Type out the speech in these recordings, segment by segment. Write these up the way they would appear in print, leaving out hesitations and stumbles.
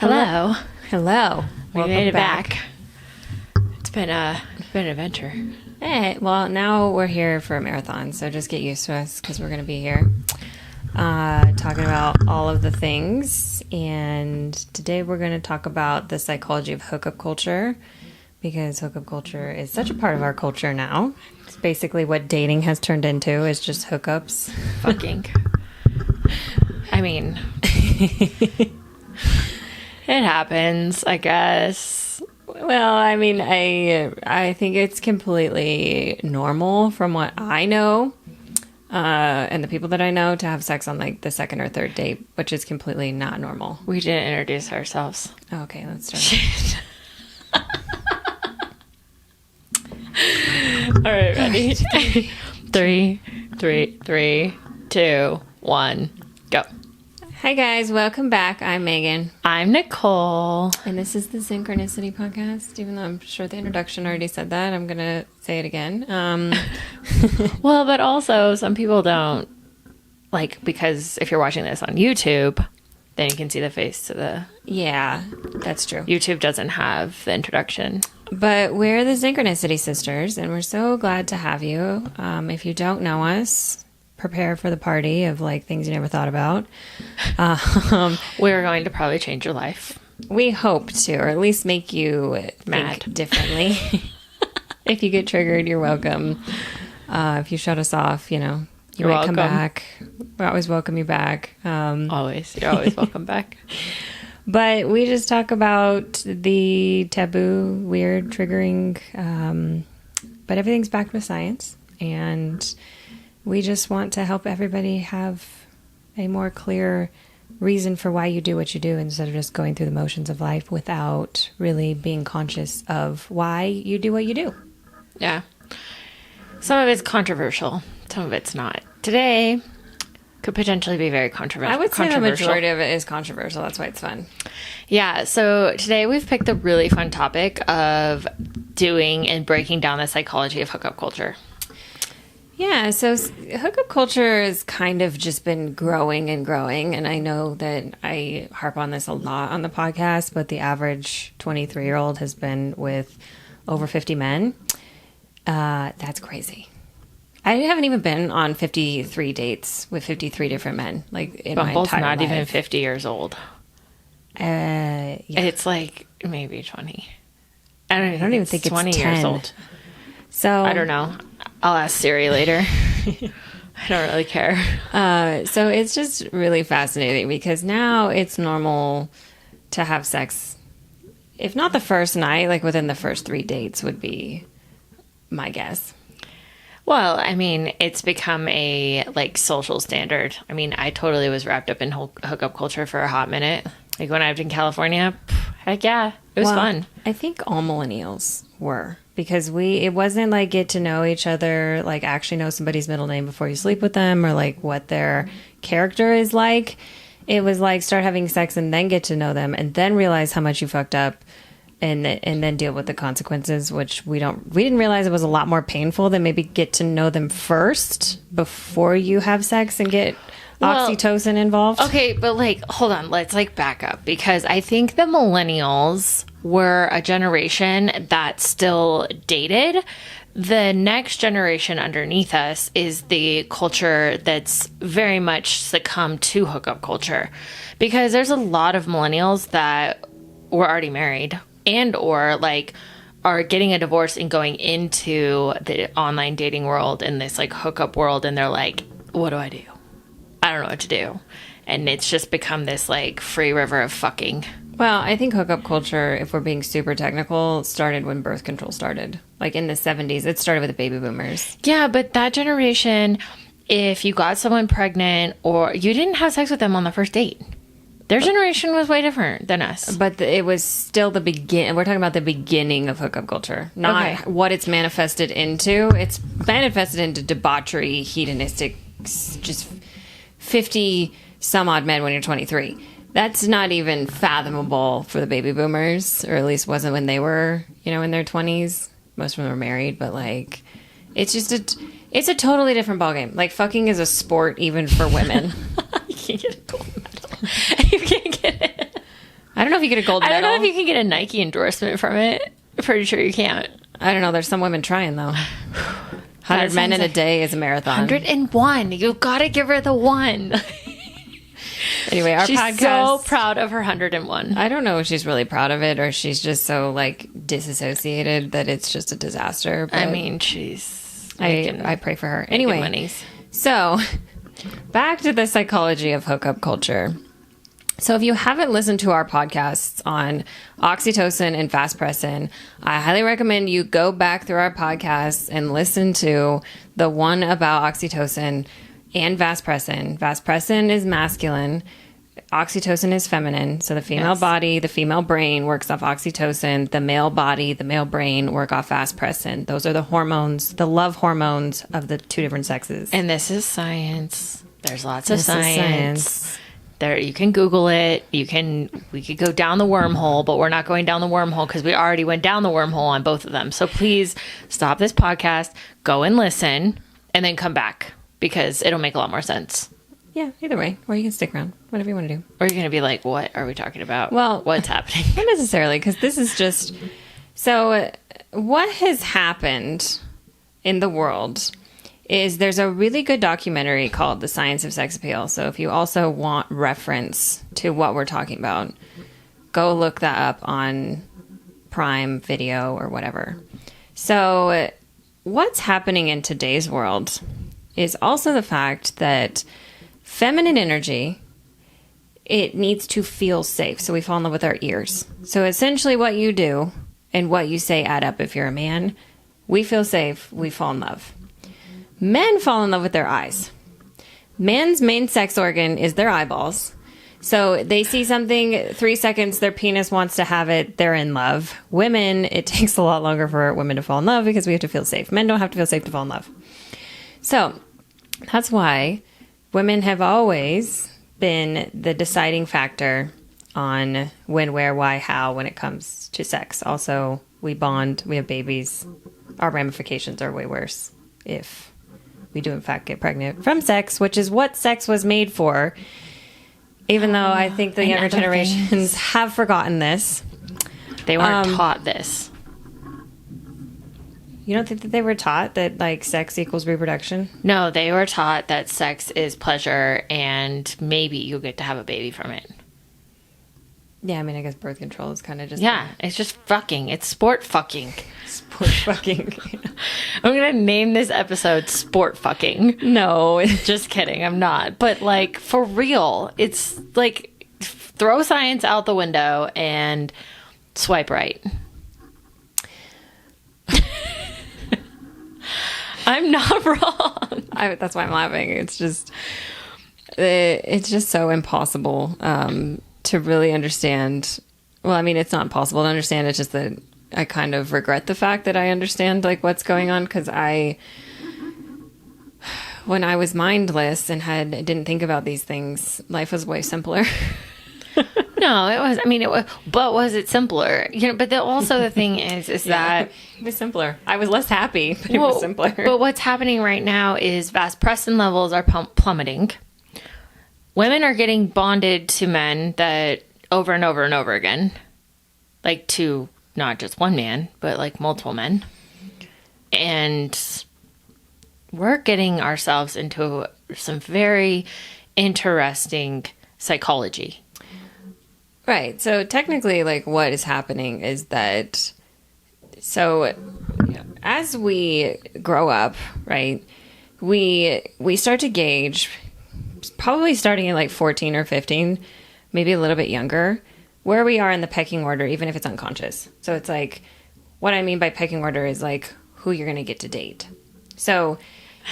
Hello. Hello. We made it back. It's been an adventure. Hey, well, now we're here for a marathon, so just get used to us because we're going to be here talking about all of the things. And today we're going to talk about the psychology of hookup culture because hookup culture is such a part of our culture now. It's basically what dating has turned into is just hookups. Fucking. I mean... It happens, I guess. Well, I mean, I think it's completely normal from what I know, and the people that I know to have sex on like the second or third date, which is completely not normal. We didn't introduce ourselves. Okay, let's start. All right, ready? 3, 2, 1, go. Hi guys, welcome back. I'm Megan. I'm Nicole. And this is the Synchronicity Podcast. Even though I'm sure the introduction already said that, I'm going to say it again. Well, but also some people don't, like, because if you're watching this on YouTube, then you can see the face to the... Yeah, that's true. YouTube doesn't have the introduction. But we're the Synchronicity Sisters, and we're so glad to have you. If you don't know us... prepare for the party of like things you never thought about. We're going to probably change your life. We hope to, or at least make you mad think differently. If you get triggered, you're welcome. If you shut us off, you know, you might come back. We always welcome you back. Always. You're always welcome back. But we just talk about the taboo, weird, triggering, but everything's backed with science. And we just want to help everybody have a more clear reason for why you do what you do instead of just going through the motions of life without really being conscious of why you do what you do. Yeah. Some of it's controversial. Some of it's not. Today could potentially be very controversial. I would say the majority of it is controversial. That's why it's fun. Yeah. So today we've picked a really fun topic of doing and breaking down the psychology of hookup culture. Yeah, so hookup culture has kind of just been growing and growing, and I know that I harp on this a lot on the podcast, but the average 23-year-old has been with over 50 men. That's crazy. I haven't even been on 53 dates with 53 different men, like in my entire life. Not even 50 years old. Yeah. It's like maybe 20. I don't even think it's 20 10. Years old. So I don't know. I'll ask Siri later. I don't really care. So it's just really fascinating because now it's normal to have sex. If not the first night, like within the first 3 dates would be my guess. Well, I mean, it's become a like social standard. I mean, I totally was wrapped up in hookup culture for a hot minute. Like when I lived in California, heck yeah, it was fun. I think all millennials were. Because it wasn't like get to know each other, like actually know somebody's middle name before you sleep with them or like what their character is like. It was like start having sex and then get to know them and then realize how much you fucked up and then deal with the consequences, which we didn't realize it was a lot more painful than maybe get to know them first before you have sex and get oxytocin involved. Okay, but like, hold on, let's like back up because I think the millennials were a generation that still dated. The next generation underneath us is the culture that's very much succumbed to hookup culture because there's a lot of millennials that were already married and or like are getting a divorce and going into the online dating world and this like hookup world and they're like, what do? I don't know what to do. And it's just become this like free river of fucking. Well, I think hookup culture, if we're being super technical, started when birth control started. Like in the 70s, it started with the baby boomers. Yeah, but that generation, if you got someone pregnant or you didn't have sex with them on the first date, their generation was way different than us. But it was still the begin. We're talking about the beginning of hookup culture, not what it's manifested into. It's manifested into debauchery, hedonistic, just 50 some odd men when you're 23. That's not even fathomable for the baby boomers, or at least wasn't when they were, in their 20s. Most of them were married, but like, it's just it's a totally different ballgame. Like, fucking is a sport even for women. You can't get a gold medal. You can't get it. I don't know if you get a gold medal. I don't know if you can get a Nike endorsement from it. I'm pretty sure you can't. I don't know. There's some women trying, though. 100 men in a day is a marathon. 101. You've got to give her the one. Anyway, our she's podcast. so proud of her 101. I don't know if she's really proud of it or she's just so like disassociated that it's just a disaster. But I mean, she's I pray for her. Anyway, monies. So back to the psychology of hookup culture. So if you haven't listened to our podcasts on oxytocin and vasopressin, I highly recommend you go back through our podcasts and listen to the one about oxytocin and vasopressin. Vasopressin is masculine. Oxytocin is feminine. So the female body, the female brain works off oxytocin. The male body, the male brain work off vasopressin. Those are the hormones, the love hormones of the two different sexes. And this is science. There's lots of science. There, you can Google it. We could go down the wormhole, but we're not going down the wormhole because we already went down the wormhole on both of them. So please stop this podcast, go and listen, and then come back because it'll make a lot more sense. Yeah, either way. Or you can stick around. Whatever you want to do. Or you're going to be like, what are we talking about? Well, what's happening? Not necessarily, because this is just... So what has happened in the world is there's a really good documentary called The Science of Sex Appeal. So if you also want reference to what we're talking about, go look that up on Prime Video or whatever. So what's happening in today's world is also the fact that feminine energy, it needs to feel safe. So we fall in love with our ears. So essentially what you do and what you say add up. If you're a man, we feel safe, we fall in love. Men fall in love with their eyes. Men's main sex organ is their eyeballs. So they see something, 3 seconds, their penis wants to have it, they're in love. Women, it takes a lot longer for women to fall in love because we have to feel safe. Men don't have to feel safe to fall in love. So that's why women have always been the deciding factor on when, where, why, how when it comes to sex. Also, we bond, we have babies. Our ramifications are way worse if we do in fact get pregnant from sex, which is what sex was made for. Even though I think the younger generations have forgotten this. They weren't taught this. You don't think that they were taught that like sex equals reproduction? No, they were taught that sex is pleasure and maybe you'll get to have a baby from it. Yeah, I mean, I guess birth control is kind of just... Yeah, it's just fucking. It's sport fucking. Sport fucking. I'm going to name this episode Sport Fucking. No. Just kidding, I'm not. But, like, for real, it's like throw science out the window and swipe right. I'm not wrong. That's why I'm laughing. It's just so impossible to really understand. Well, I mean, it's not impossible to understand. It's just that I kind of regret the fact that I understand like what's going on because when I was mindless and didn't think about these things, life was way simpler. No, it was. I mean, it was. But was it simpler? You know. But also the thing is that it was simpler. I was less happy, but it was simpler. But what's happening right now is vasopressin levels are plummeting. Women are getting bonded to men that over and over and over again, like to not just one man, but like multiple men, and we're getting ourselves into some very interesting psychology. Right. So technically, like what is happening is that, so as we grow up, right, we start to gauge, probably starting at like 14 or 15, maybe a little bit younger, where we are in the pecking order, even if it's unconscious. So it's like, what I mean by pecking order is like who you're going to get to date. So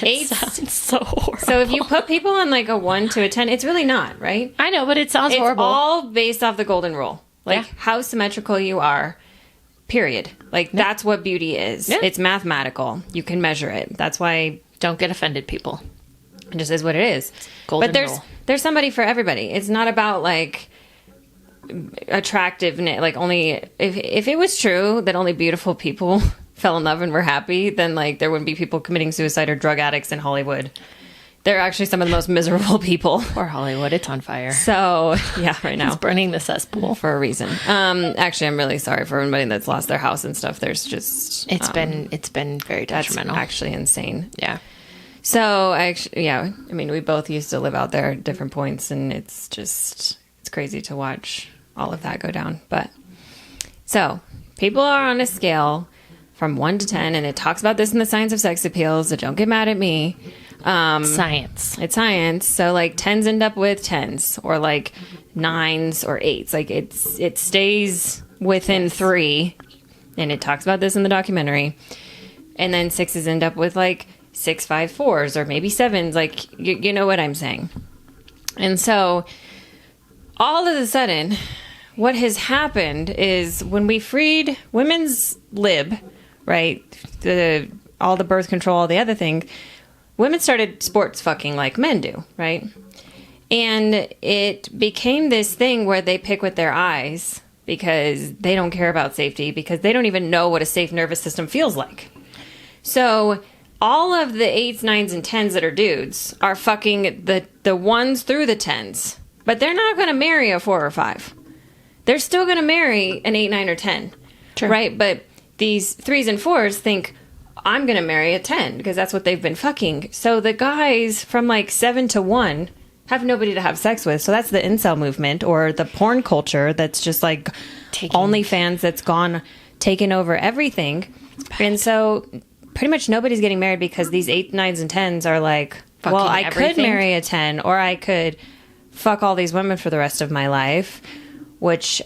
Sounds so horrible. So if you put people on like a 1 to a 10, it's really not, right? I know, but it sounds horrible. It's all based off the golden rule. Like how symmetrical you are, period. Like that's what beauty is. Yeah. It's mathematical. You can measure it. That's why... Don't get offended, people. It just is what it is. Golden but rule. There's somebody for everybody. It's not about like attractiveness. Like only... If it was true that only beautiful people... fell in love and were happy, then like there wouldn't be people committing suicide or drug addicts in Hollywood. They're actually some of the most miserable people. Or Hollywood, it's on fire. So, yeah, right now. It's burning the cesspool. For a reason. Actually, I'm really sorry for everybody that's lost their house and stuff. There's just... It's been very detrimental. That's actually insane. Yeah. So, I mean, we both used to live out there at different points, and it's crazy to watch all of that go down. But, so, people are on a scale from 1 to 10, and it talks about this in the Science of Sex Appeal, so don't get mad at me. Science. It's science. So like 10s end up with 10s or like 9s or 8s. Like it stays within 3. And it talks about this in the documentary. And then 6s end up with like 6, 5, 4s or maybe 7s. Like you know what I'm saying. And so all of a sudden, what has happened is when we freed women's lib, right? All the birth control, all the other things, women started sports fucking like men do, right? And it became this thing where they pick with their eyes because they don't care about safety, because they don't even know what a safe nervous system feels like. So all of the 8s, 9s, and 10s that are dudes are fucking the 1s through the 10s. But they're not going to marry a 4 or 5. They're still going to marry an 8, 9, or 10. Sure. Right? But these 3s and 4s think, I'm going to marry a 10 because that's what they've been fucking. So the guys from like 7 to 1 have nobody to have sex with. So that's the incel movement or the porn culture that's just like OnlyFans that's taken over everything. And so pretty much nobody's getting married because these 8, 9s, and 10s are like, fucking well, I could marry a 10 or I could fuck all these women for the rest of my life, which...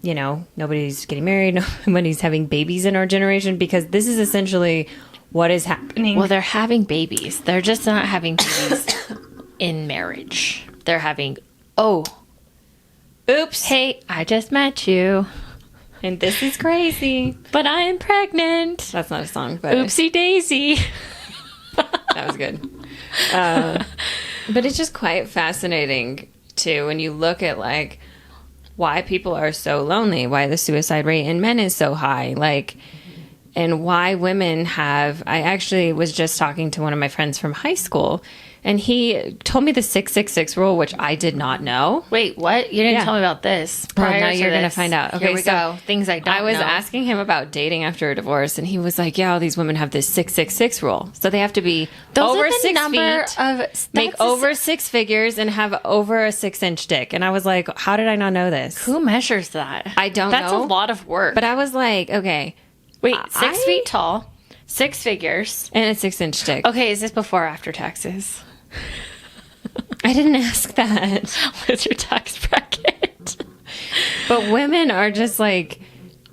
you know, nobody's getting married, nobody's having babies in our generation because this is essentially what is happening. Well, they're having babies. They're just not having babies in marriage. They're having, oops, hey, I just met you. And this is crazy. But I am pregnant. That's not a song, but... Oopsie daisy. That was good. But it's just quite fascinating, too, when you look at, like... why people are so lonely, why the suicide rate in men is so high, like, and why women have... I actually was just talking to one of my friends from high school, and he told me the 666 rule, which I did not know. Wait, what? You didn't tell me about this. Well, now you're going to find out. Okay, here we go. Things I don't know. I was asking him about dating after a divorce, and he was like, yeah, all these women have this 666 rule. So they have to be over 6 feet, make over 6 figures, and have over a 6-inch dick. And I was like, how did I not know this? Who measures that? I don't know. That's a lot of work. But I was like, okay. Wait, 6 feet tall, 6 figures. And a 6-inch dick. Okay, is this before or after taxes? I didn't ask that. What's your tax bracket? But women are just like...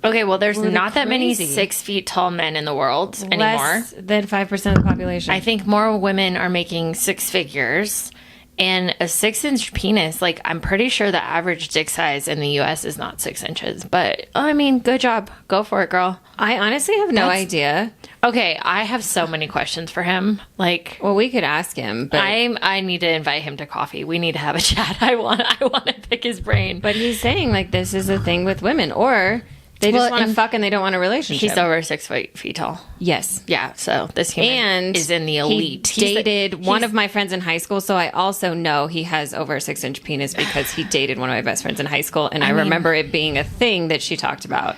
Okay, well, there's not that many 6 feet tall men in the world anymore. Less than 5% of the population. I think more women are making 6 figures. And a 6-inch penis, like, I'm pretty sure the average dick size in the U.S. is not 6 inches. But, I mean, good job. Go for it, girl. I honestly have no idea. Okay, I have so many questions for him. Like, well, we could ask him, but I need to invite him to coffee. We need to have a chat. I want to pick his brain. But he's saying, like, this is a thing with women. Or... they just want to fuck and they don't want a relationship. He's over 6 feet tall. Yes. Yeah, so this human is in the elite. He dated one of my friends in high school, so I also know he has over a 6-inch penis because he dated one of my best friends in high school, and I remember it being a thing that she talked about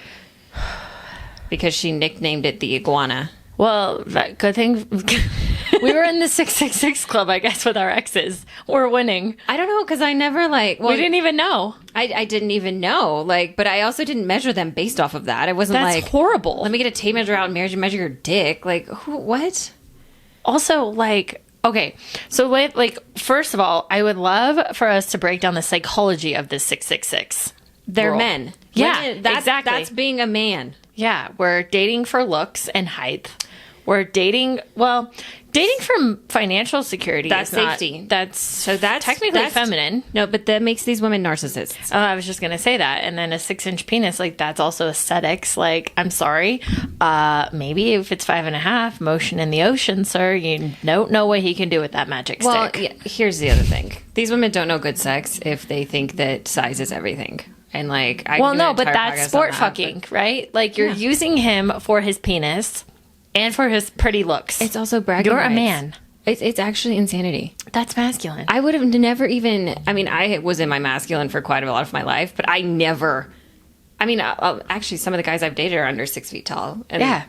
because she nicknamed it the iguana. Well, good thing we were in the 666 club, I guess, with our exes. We're winning. I don't know, because I never, like... well, we didn't even know. I didn't even know, like, but I also didn't measure them based off of that. I wasn't That's like... horrible. Let me get a tape measure out and measure your dick. Like, who, what? Also, like... okay, so first of all, I would love for us to break down the psychology of this 666. They're rule. men. Yeah, Women, exactly. That's being a man. Yeah, we're dating for looks and height. We're dating for financial security. That's not, safety. That's technically feminine. No, but that makes these women narcissists. Oh, I was just going to say that. And then a 6-inch penis, like, that's also aesthetics. Like, I'm sorry. Maybe if it's 5.5, motion in the ocean, sir, you don't know what he can do with that magic stick. Well, yeah, here's the other thing. These women don't know good sex if they think that size is everything. And, like, but that's sport fucking, right? Like, you're using him for his penis and for his pretty looks. It's also bragging You're rights. a man. It's actually insanity. That's masculine. I would have never even, I mean, I was in my masculine for quite a lot of my life, but I never, I mean, actually some of the guys I've dated are under 6 feet tall. And Yeah.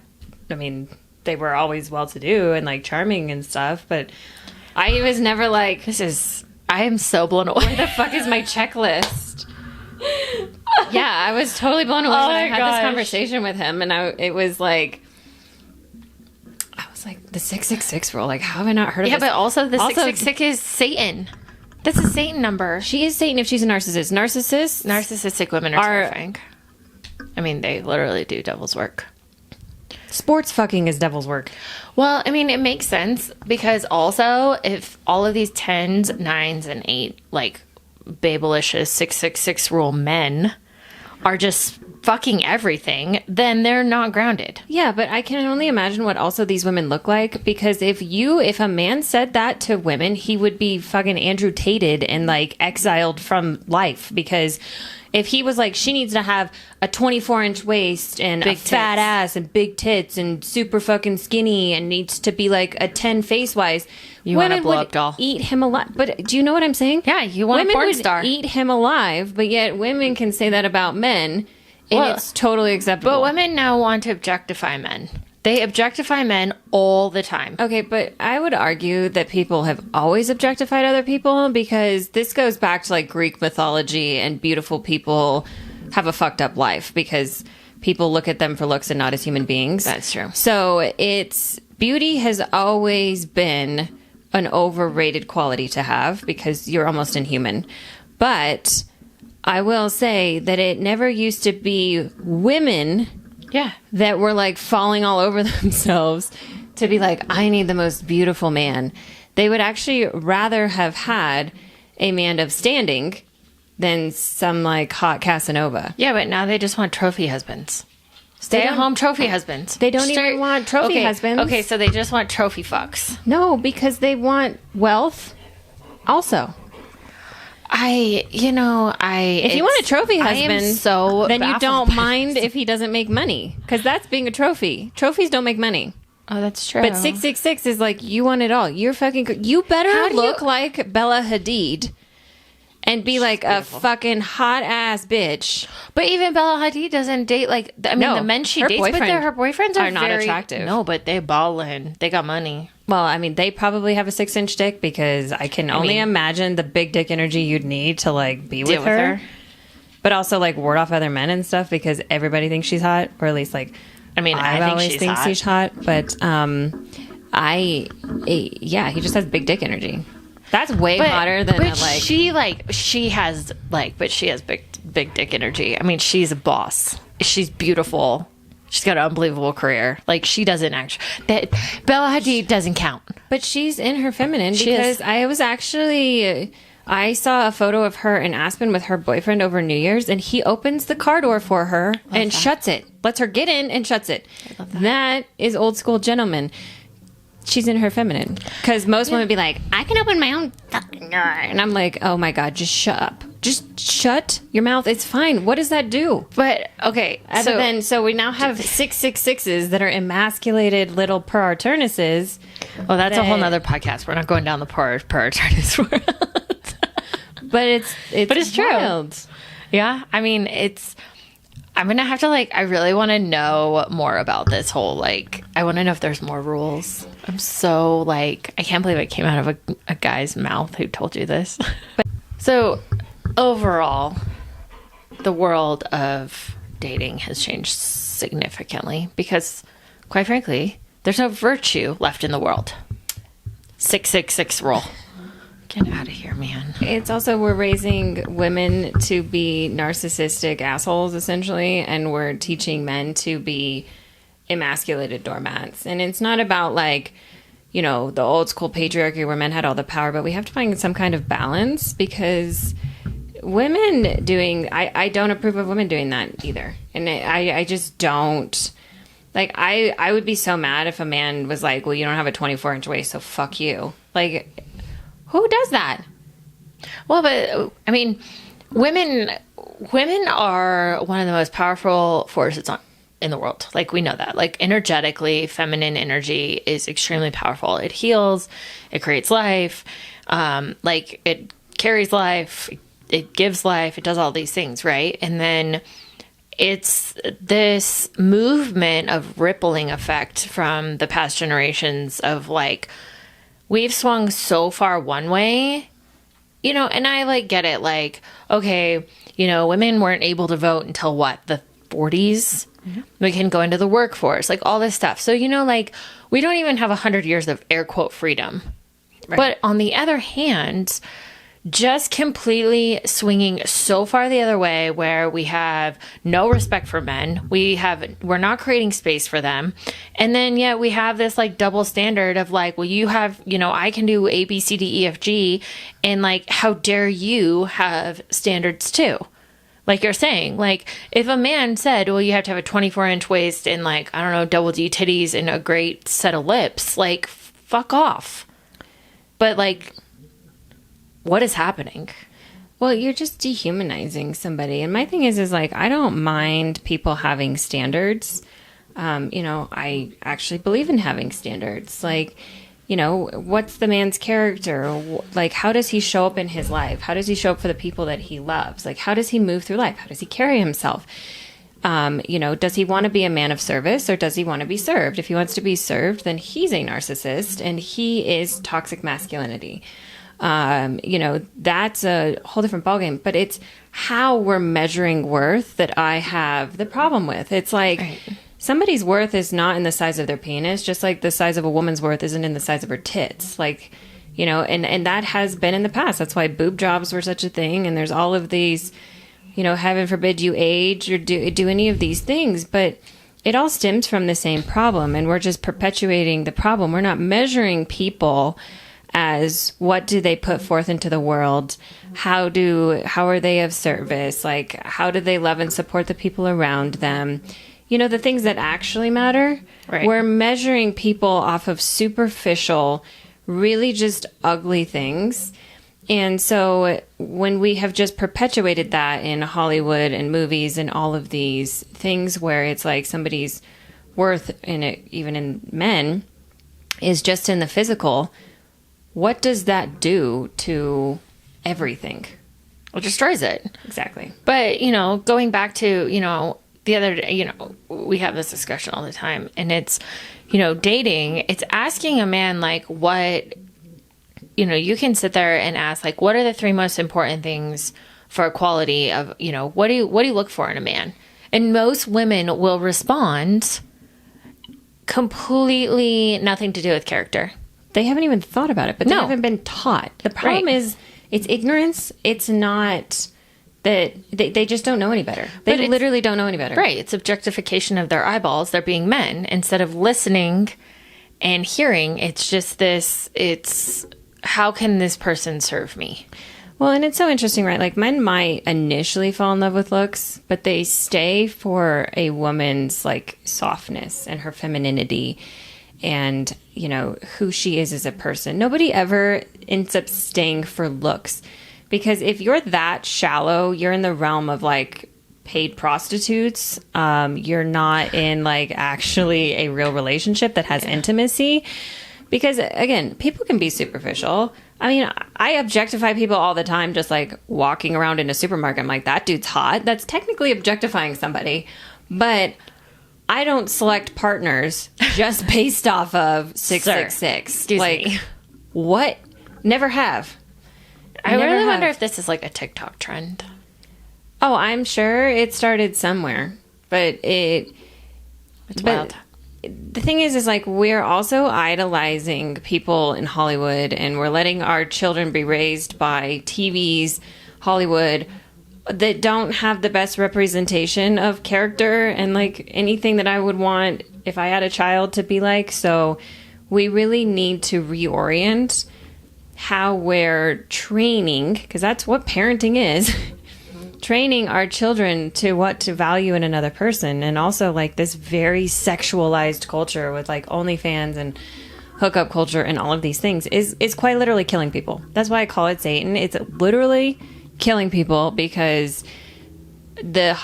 I mean, they were always well-to-do and like charming and stuff, but I was never like, I am so blown away. where the fuck is my checklist? Yeah, I was totally blown away when I had this conversation with him, and it was like, the 666 rule. Like, how have I not heard of this? Yeah, but also the 666 is Satan. That's a Satan number. She is Satan if she's a narcissist. Narcissistic women are terrifying. I mean, they literally do devil's work. Sports fucking is devil's work. Well, I mean, it makes sense because also if all of these 10s, 9s, and 8, like, babelicious 666 rule men are just fucking everything, then they're not grounded. Yeah, but I can only imagine what also these women look like, because if a man said that to women, he would be fucking Andrew Tated and like exiled from life, because if he was like, she needs to have a 24-inch waist and big a fat ass and big tits and super fucking skinny and needs to be like a 10 face-wise, you want a blow-up doll. Eat him alive. But do you know what I'm saying? Yeah, you want a porn star. Women would eat him alive, but yet women can say that about men, and it's totally acceptable. But women now want to objectify men. They objectify men all the time. Okay, but I would argue that people have always objectified other people, because this goes back to like Greek mythology, and beautiful people have a fucked up life because people look at them for looks and not as human beings. That's true. So beauty has always been an overrated quality to have because you're almost inhuman. But I will say that it never used to be women that were like falling all over themselves to be like, I need the most beautiful man. They would actually rather have had a man of standing than some like hot Casanova. Yeah, but now they just want trophy husbands. Stay-at-home trophy husbands. They don't even want trophy husbands. Okay, so they just want trophy fucks. No, because they want wealth also. If you want a trophy husband, then you don't mind if he doesn't make money, because that's being a trophy. Trophies don't make money. Oh, that's true. But 666 is like, you want it all. You're fucking. You better look like Bella Hadid and be like beautiful. A fucking hot ass bitch. But even Bella Hadid doesn't date the men she dates, but her boyfriends are not attractive. No, but they ballin'. They got money. Well, I mean, they probably have a 6-inch dick, because I can only imagine the big dick energy you'd need to like be with her. But also like ward off other men and stuff, because everybody thinks she's hot, or at least like I think always think she's hot. But he just has big dick energy. That's way hotter than she has big dick energy. I mean, she's a boss. She's beautiful. She's got an unbelievable career. Like, she doesn't actually... Bella Hadid doesn't count. But she's in her feminine, because I saw a photo of her in Aspen with her boyfriend over New Year's, and he opens the car door for her shuts it. Lets her get in and shuts it. That is old school gentleman. She's in her feminine. Because most women be like, I can open my own fucking door. And I'm like, oh my God, just shut up. Just shut your mouth. It's fine. What does that do? But, okay. So we now have 666s that are emasculated little per-arturnuses. Well, that's a whole nother podcast. We're not going down the per-arturnus world. But it's wild. True. Yeah. I mean, I'm going to have to, I really want to know more about this whole, I want to know if there's more rules. I'm so, I can't believe it came out of a guy's mouth who told you this. So, overall, the world of dating has changed significantly because, quite frankly, there's no virtue left in the world. 666 rule. Get out of here, man. It's also, we're raising women to be narcissistic assholes, essentially, and we're teaching men to be emasculated doormats. And it's not about, the old school patriarchy where men had all the power, but we have to find some kind of balance, because women doing... I don't approve of women doing that either. And I just don't... I would be so mad if a man was like, well, you don't have a 24-inch waist, so fuck you. Who does that? Well, but I mean, women are one of the most powerful forces in the world. Like, we know that. Like, energetically, feminine energy is extremely powerful. It heals, it creates life, like, it carries life, it gives life, it does all these things, right? And then it's this movement of rippling effect from the past generations of, like, we've swung so far one way, you know, and I, like, get it. Like, okay, you know, women weren't able to vote until what, the 40s? Mm-hmm. We can go into the workforce, like, all this stuff. So, you know, like, we don't even have 100 years of air quote freedom. Right. But on the other hand, just completely swinging so far the other way, where we have no respect for men, we're not creating space for them, and then yet we have this, like, double standard of, like, well, you have, you know, I can do A, B, C, D, E, F, G, and, like, how dare you have standards too? Like you're saying, like, if a man said, well, you have to have a 24-inch waist and, like, I don't know, double D titties and a great set of lips, like, fuck off. But, like, what is happening? Well, you're just dehumanizing somebody. And my thing is like, I don't mind people having standards. You know, I actually believe in having standards. Like, you know, what's the man's character? Like, how does he show up in his life? How does he show up for the people that he loves? Like, how does he move through life? How does he carry himself? You know, does he want to be a man of service, or does he want to be served? If he wants to be served, then he's a narcissist and he is toxic masculinity. You know, that's a whole different ballgame, but it's how we're measuring worth that I have the problem with. It's like, right, somebody's worth is not in the size of their penis, just like the size of a woman's worth isn't in the size of her tits. Like, you know, and that has been in the past. That's why boob jobs were such a thing. And there's all of these, you know, heaven forbid you age or do any of these things, but it all stems from the same problem. And we're just perpetuating the problem. We're not measuring people as what do they put forth into the world? How are they of service? Like, how do they love and support the people around them? You know, the things that actually matter. Right. We're measuring people off of superficial, really just ugly things. And so when we have just perpetuated that in Hollywood and movies and all of these things where it's like somebody's worth in it, even in men, is just in the physical, what does that do to everything? It destroys it. Exactly. But, you know, going back to, you know, the other day, you know, we have this discussion all the time, and it's, you know, dating, it's asking a man, like, what, you know, you can sit there and ask, like, what are the 3 most important things for equality of, you know, what do you look for in a man? And most women will respond completely nothing to do with character. They haven't even thought about it, but they haven't been taught. The problem is it's ignorance. It's not that they just don't know any better. They literally don't know any better. Right. It's objectification of their eyeballs. They're being men instead of listening and hearing. It's just this, it's how can this person serve me? Well, and it's so interesting, right? Like, men might initially fall in love with looks, but they stay for a woman's, like, softness and her femininity and, you know, who she is as a person. Nobody ever ends up staying for looks, because if you're that shallow, you're in the realm of, like, paid prostitutes. You're not in, like, actually a real relationship that has intimacy. Because, again, people can be superficial. I mean, I objectify people all the time, just, like, walking around in a supermarket. I'm like, that dude's hot. That's technically objectifying somebody. But I don't select partners just based off of 666. Excuse me. What? Never have. I really wonder if this is like a TikTok trend. Oh, I'm sure it started somewhere, but it's wild. The thing is like, we're also idolizing people in Hollywood, and we're letting our children be raised by TV's Hollywood that don't have the best representation of character and, like, anything that I would want if I had a child to be like. So we really need to reorient how we're training, because that's what parenting is. Training our children to what to value in another person. And also, like, this very sexualized culture with, like, OnlyFans and hookup culture and all of these things is quite literally killing people. That's why I call it Satan. It's literally killing people, because the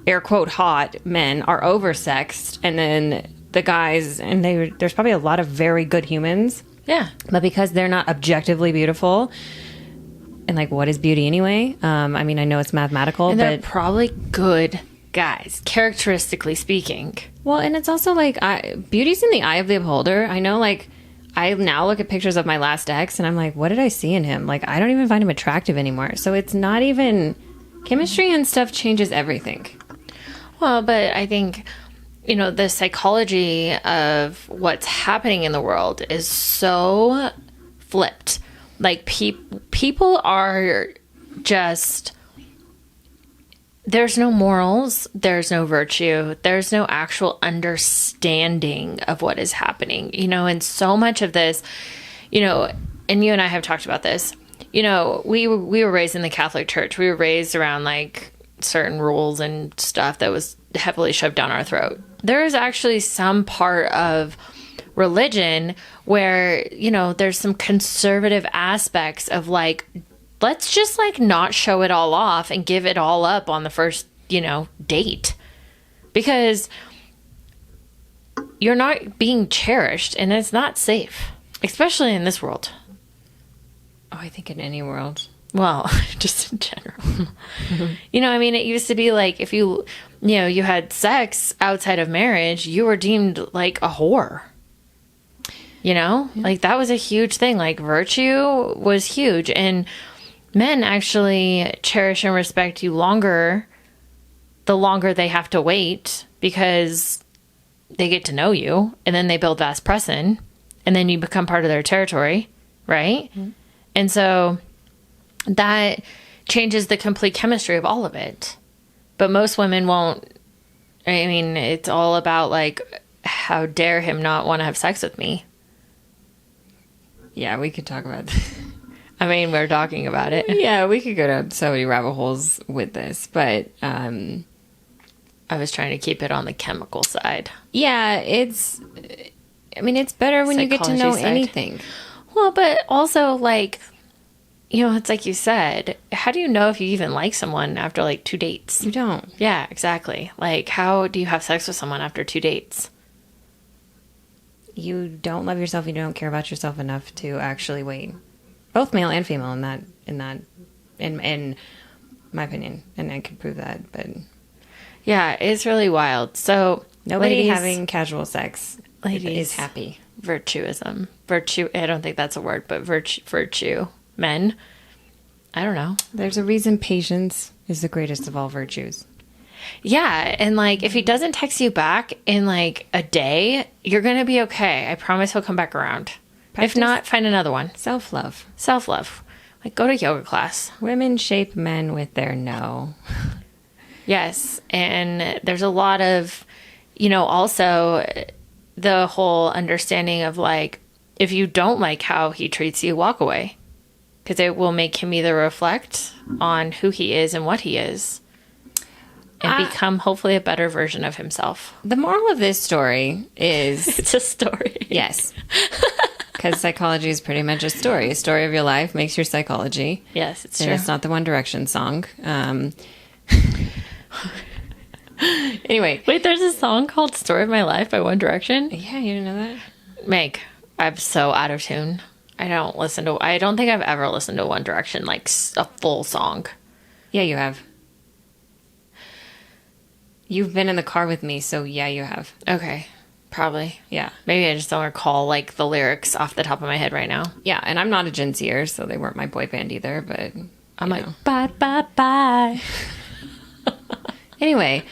air quote hot men are oversexed, and then the guys, and there's probably a lot of very good humans, Yeah. but because they're not objectively beautiful, and like, what is beauty anyway? I mean, I know it's mathematical, And they're but probably good guys, characteristically speaking. well, and it's also like beauty's in the eye of the beholder. I know, like, I now look at pictures of my last ex, and I'm like, what did I see in him? Like, I don't even find him attractive anymore. So it's not even chemistry and stuff changes everything. Well, but I think, you know, the psychology of what's happening in the world is so flipped. Like, people are just, there's no morals, there's no virtue, there's no actual understanding of what is happening, you know, and so much of this, you know, and you and I have talked about this, you know, we were raised in the Catholic Church. We were raised around like certain rules and stuff that was heavily shoved down our throat. There is actually some part of religion where, you know, there's some conservative aspects of like, let's just like not show it all off and give it all up on the first, you know, date, because you're not being cherished and it's not safe, especially in this world. Oh, I think in any world. Well, just in general. You know, I mean, it used to be like if you know, you had sex outside of marriage, you were deemed like a whore. You know, like that was a huge thing. Like virtue was huge. And men actually cherish and respect you longer, the longer they have to wait, because they get to know you and then they build vast precedent and then you become part of their territory, right? Mm-hmm. And so that changes the complete chemistry of all of it. But most women won't. I mean, it's all about like, how dare him not want to have sex with me? Yeah, we could talk about this. I mean, we're talking about it. Yeah, we could go down so many rabbit holes with this, but I was trying to keep it on the chemical side. Yeah, it's better when you get to know anything. Well, but also, like, you know, it's like you said, how do you know if you even like someone after, like, 2 dates? You don't. Yeah, exactly. Like, how do you have sex with someone after 2 dates? You don't love yourself, you don't care about yourself enough to actually wait. Both male and female in my opinion. And I could prove that, but... Yeah, it's really wild. So, nobody having casual sex ladies, is happy. Virtuism. Virtue, I don't think that's a word, but virtue. Men, I don't know. There's a reason patience is the greatest of all virtues. Yeah, and like if he doesn't text you back in like a day, you're going to be okay. I promise he'll come back around. Practice. If not, find another one. Self-love. Self-love. Like go to yoga class. Women shape men with their no. Yes, and there's a lot of, you know, also the whole understanding of like, if you don't like how he treats you, walk away. Because it will make him either reflect on who he is and what he is and become hopefully a better version of himself. The moral of this story is... It's a story. Yes. Because psychology is pretty much a story. A story of your life makes your psychology. Yes, it's and true. It's not the One Direction song. Anyway. Wait, there's a song called Story of My Life by One Direction? Yeah, you didn't know that? Meg, I'm so out of tune. I don't think I've ever listened to One Direction, like a full song. Yeah, you have. You've been in the car with me, so yeah, you have. Okay. Probably. Yeah. Maybe I just don't recall like the lyrics off the top of my head right now. Yeah, and I'm not a Gen Zer, so they weren't my boy band either, but I'm like, bye, bye, bye. Anyway,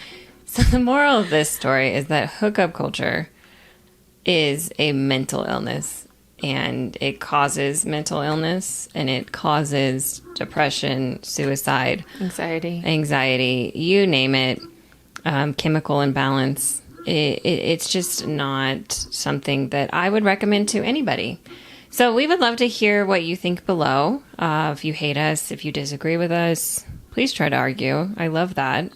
so the moral of this story is that hookup culture is a mental illness. And it causes mental illness, and it causes depression, suicide, anxiety, you name it, chemical imbalance. It's just not something that I would recommend to anybody. So we would love to hear what you think below. If you hate us, if you disagree with us, please try to argue. I love that.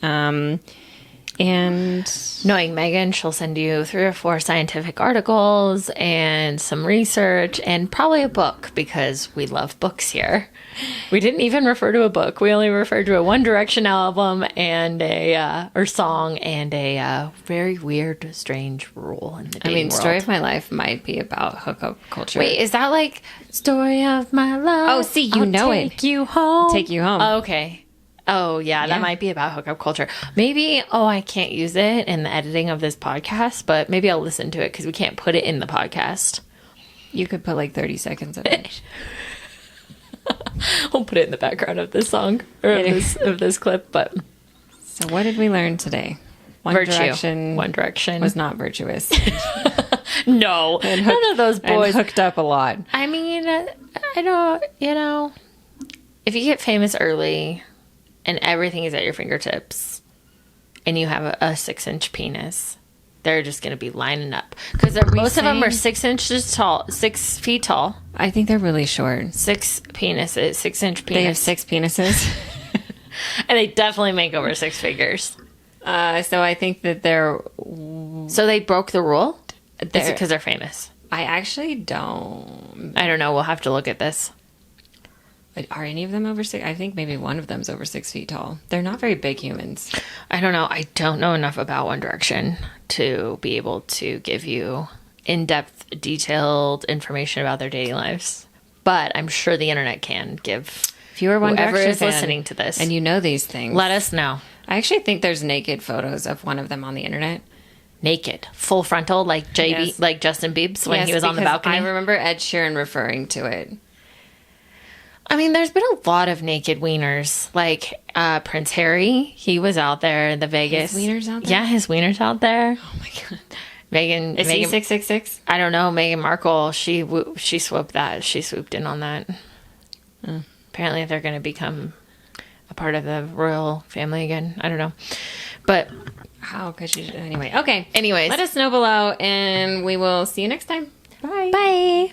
And knowing Megan, she'll send you 3 or 4 scientific articles and some research and probably a book because we love books here. We didn't even refer to a book. We only referred to a One Direction album and or song and a very weird, strange rule in the dating world. Story of My Life might be about hookup culture. Wait, is that like Story of My Life? Oh, see, you know it. Take you home. Take you home. Oh, okay. Oh, yeah, that might be about hookup culture. Maybe, I can't use it in the editing of this podcast, but maybe I'll listen to it because we can't put it in the podcast. You could put like 30 seconds of it. We'll put it in the background of this song or of this clip. But so, what did we learn today? One Direction was not virtuous. No, none of those boys hooked up a lot. I mean, I don't. If you get famous early and everything is at your fingertips, and you have a 6-inch penis, they're just going to be lining up because most of them are 6 inches tall, 6 feet tall. I think they're really short. 6 penises, 6-inch penis. They have 6 penises, and they definitely make over 6 figures. So I think that they're. So they broke the rule. Is it They're- because they're famous? I actually don't. I don't know. We'll have to look at this. Are any of them over 6? I think maybe one of them's over 6 feet tall. They're not very big humans. I don't know. I don't know enough about One Direction to be able to give you in-depth, detailed information about their dating lives. But I'm sure the internet can give. If you are One whoever Direction is fan listening to this, and you know these things, let us know. I actually think there's naked photos of one of them on the internet. Naked, full frontal, like JB, Yes. like Justin Bieber when Yes, he was on the because balcony. I remember Ed Sheeran referring to it. I mean, there's been a lot of naked wieners. Like Prince Harry, he was out there in the Vegas. His wiener's out there? Yeah, his wiener's out there. Oh my god! Megan, Is he 666? I don't know. Meghan Markle, she swooped that. She swooped in on that. Apparently, they're going to become a part of the royal family again. I don't know, but How could you? Anyway, okay. anyways, Let us know below, and we will see you next time. Bye. bye.